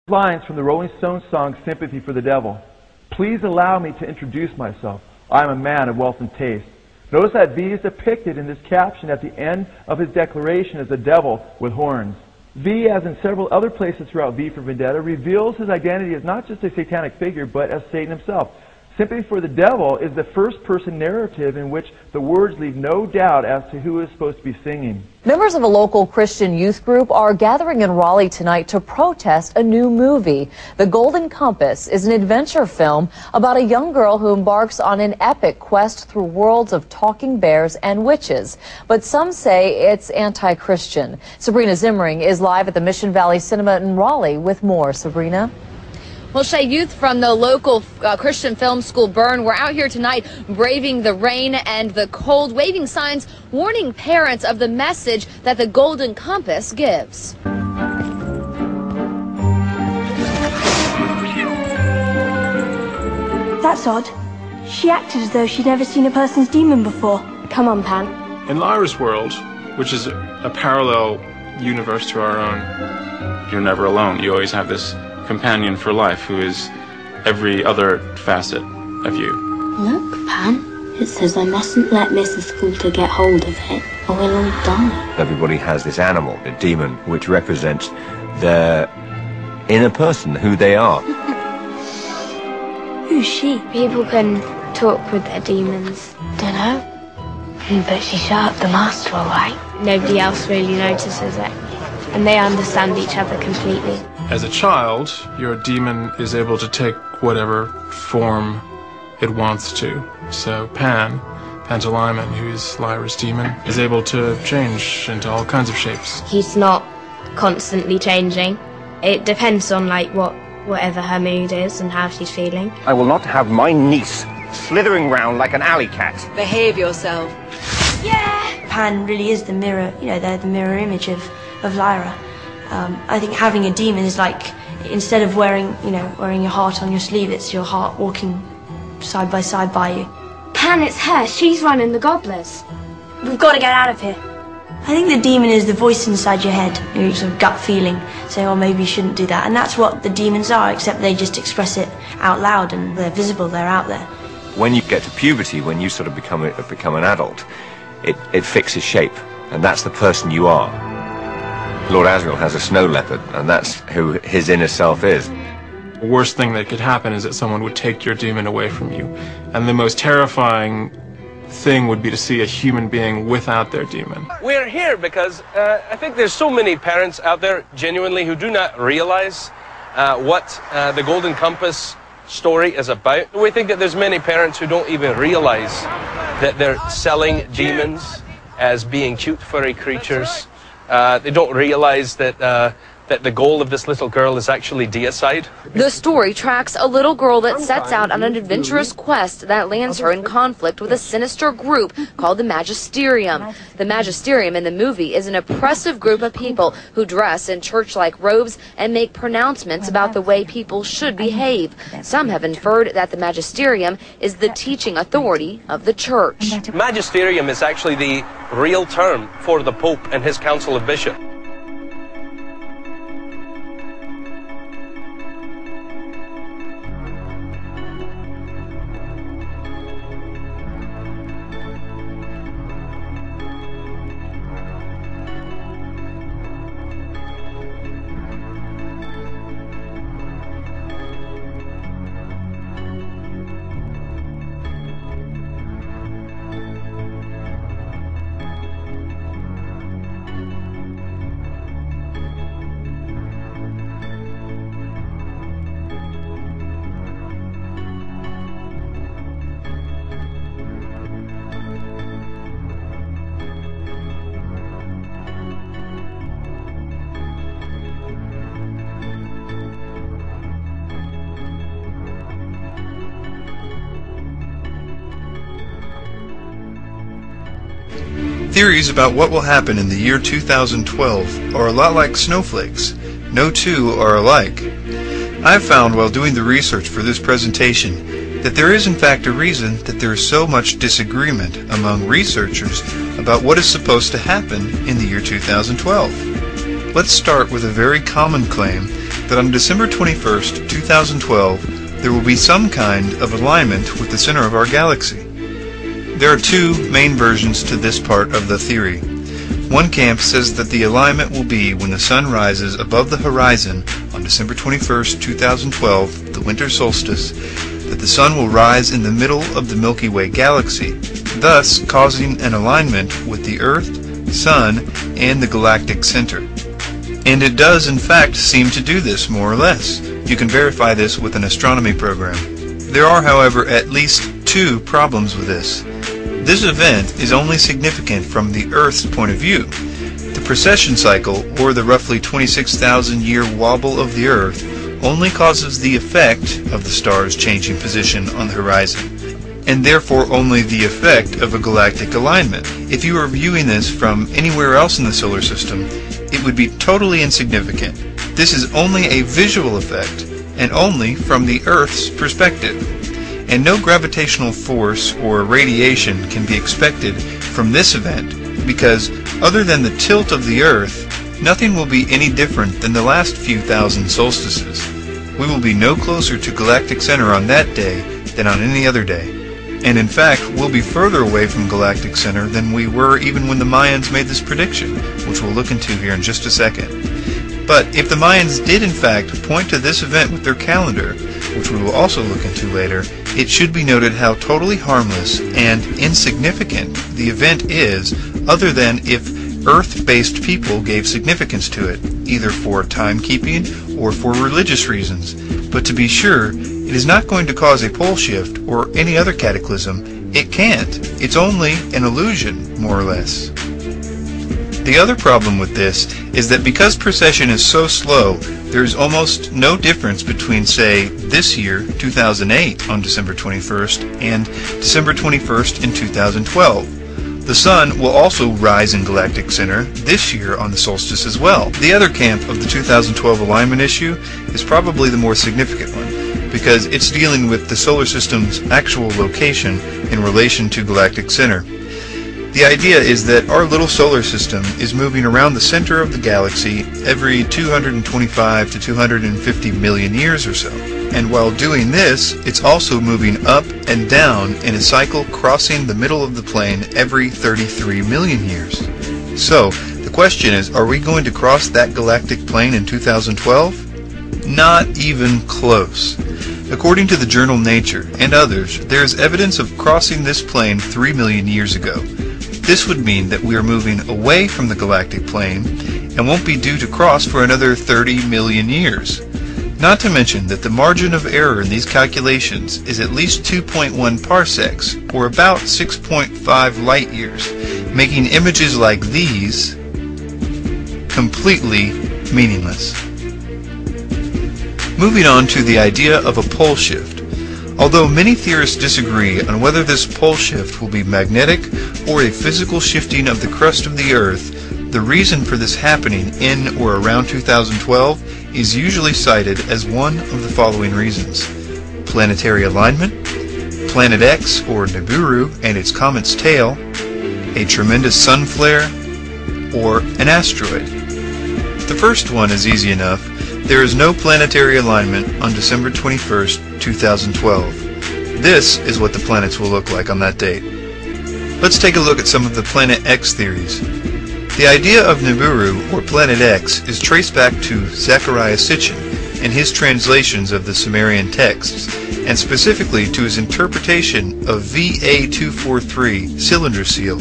Lines from the Rolling Stones song Sympathy for the Devil. Please allow me to introduce myself. I am a man of wealth and taste. Notice that V is depicted in this caption at the end of his declaration as a devil with horns. V, as in several other places throughout V for Vendetta, reveals his identity as not just a satanic figure, but as Satan himself. Sympathy for the Devil is the first-person narrative in which the words leave no doubt as to who is supposed to be singing. Members of a local Christian youth group are gathering in Raleigh tonight to protest a new movie. The Golden Compass is an adventure film about a young girl who embarks on an epic quest through worlds of talking bears and witches. But some say it's anti-Christian. Sabrina Zimmering is live at the Mission Valley Cinema in Raleigh with more. Sabrina? Well, Shay, youth from the local Christian film school Byrne were out here tonight braving the rain and the cold, waving signs warning parents of the message that the Golden Compass gives. That's odd. She acted as though she'd never seen a person's demon before. Come on, Pan. In Lyra's world, which is a parallel universe to our own, you're never alone. You always have this companion for life who is every other facet of you. Look, Pan. It says I mustn't let Mrs. Coulter get hold of it, or we'll all die. Everybody has this animal, a demon, which represents their inner person, who they are. Who's she? People can talk with their demons. Dunno. But she shut up the master, all right. Nobody else really notices it, and they understand each other completely. As a child, your demon is able to take whatever form it wants to. So Pantalaimon, who is Lyra's demon, is able to change into all kinds of shapes. He's not constantly changing. It depends on whatever her mood is and how she's feeling. I will not have my niece slithering round like an alley cat. Behave yourself. Yeah! Pan really is the mirror, they're the mirror image of Lyra. I think having a demon is like, instead of wearing your heart on your sleeve, it's your heart walking side by you. Pan, it's her. She's running the gobblers. We've got to get out of here. I think the demon is the voice inside your head, your sort of gut feeling, saying, oh, maybe you shouldn't do that. And that's what the demons are, except they just express it out loud and they're visible, they're out there. When you get to puberty, when you sort of become an adult, it fixes shape, and that's the person you are. Lord Asriel has a snow leopard, and that's who his inner self is. The worst thing that could happen is that someone would take your demon away from you. And the most terrifying thing would be to see a human being without their demon. We're here because I think there's so many parents out there genuinely who do not realize what the Golden Compass story is about. We think that there's many parents who don't even realize that they're selling demons as being cute furry creatures. They don't realize that the goal of this little girl is actually deicide. The story tracks a little girl that sets out on an adventurous quest that lands her in conflict with a sinister group called the Magisterium. The Magisterium in the movie is an oppressive group of people who dress in church-like robes and make pronouncements about the way people should behave. Some have inferred that the Magisterium is the teaching authority of the church. Magisterium is actually the real term for the Pope and his Council of Bishops. Theories about what will happen in the year 2012 are a lot like snowflakes. No two are alike. I've found while doing the research for this presentation that there is in fact a reason that there is so much disagreement among researchers about what is supposed to happen in the year 2012. Let's start with a very common claim that on December 21st, 2012, there will be some kind of alignment with the center of our galaxy. There are two main versions to this part of the theory. One camp says that the alignment will be when the sun rises above the horizon on December 21st, 2012, the winter solstice, that the sun will rise in the middle of the Milky Way galaxy, thus causing an alignment with the Earth, Sun, and the galactic center. And it does in fact seem to do this, more or less. You can verify this with an astronomy program. There are, however, at least two problems with this. This event is only significant from the Earth's point of view. The precession cycle, or the roughly 26,000-year wobble of the Earth, only causes the effect of the stars changing position on the horizon, and therefore only the effect of a galactic alignment. If you were viewing this from anywhere else in the solar system, it would be totally insignificant. This is only a visual effect, and only from the Earth's perspective. And no gravitational force or radiation can be expected from this event, because other than the tilt of the Earth, nothing will be any different than the last few thousand solstices. We will be no closer to galactic center on that day than on any other day. And in fact, we'll be further away from galactic center than we were even when the Mayans made this prediction, which we'll look into here in just a second. But if the Mayans did in fact point to this event with their calendar, which we will also look into later, it should be noted how totally harmless and insignificant the event is, other than if Earth-based people gave significance to it, either for timekeeping or for religious reasons. But to be sure, it is not going to cause a pole shift or any other cataclysm. It can't. It's only an illusion, more or less. The other problem with this is that because precession is so slow, there is almost no difference between, say, this year, 2008, on December 21st, and December 21st in 2012. The sun will also rise in galactic center this year on the solstice as well. The other camp of the 2012 alignment issue is probably the more significant one, because it's dealing with the solar system's actual location in relation to galactic center. The idea is that our little solar system is moving around the center of the galaxy every 225 to 250 million years or so. And while doing this, it's also moving up and down in a cycle crossing the middle of the plane every 33 million years. So, the question is, are we going to cross that galactic plane in 2012? Not even close. According to the journal Nature and others, there is evidence of crossing this plane 3 million years ago. This would mean that we are moving away from the galactic plane and won't be due to cross for another 30 million years. Not to mention that the margin of error in these calculations is at least 2.1 parsecs, or about 6.5 light years, making images like these completely meaningless. Moving on to the idea of a pole shift. Although many theorists disagree on whether this pole shift will be magnetic or a physical shifting of the crust of the Earth, the reason for this happening in or around 2012 is usually cited as one of the following reasons: planetary alignment, Planet X or Nibiru and its comet's tail, a tremendous sun flare, or an asteroid. The first one is easy enough. There is no planetary alignment on December 21st, 2012. This is what the planets will look like on that date. Let's take a look at some of the Planet X theories. The idea of Nibiru, or Planet X, is traced back to Zecharia Sitchin and his translations of the Sumerian texts, and specifically to his interpretation of VA243 cylinder seal,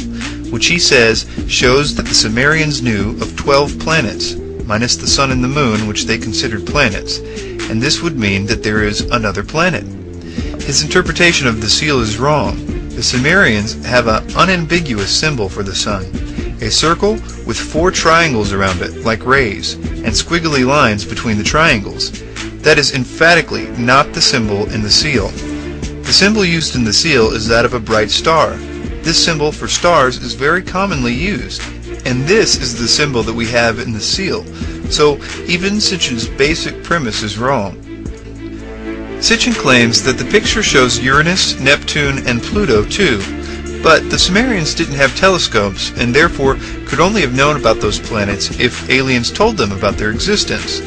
which he says shows that the Sumerians knew of 12 planets, minus the sun and the moon, which they considered planets, and this would mean that there is another planet. His interpretation of the seal is wrong. The Sumerians have an unambiguous symbol for the sun, a circle with 4 triangles around it, like rays, and squiggly lines between the triangles. That is emphatically not the symbol in the seal. The symbol used in the seal is that of a bright star. This symbol for stars is very commonly used, and this is the symbol that we have in the seal. So even Sitchin's basic premise is wrong. Sitchin claims that the picture shows Uranus, Neptune, and Pluto too, but the Sumerians didn't have telescopes and therefore could only have known about those planets if aliens told them about their existence.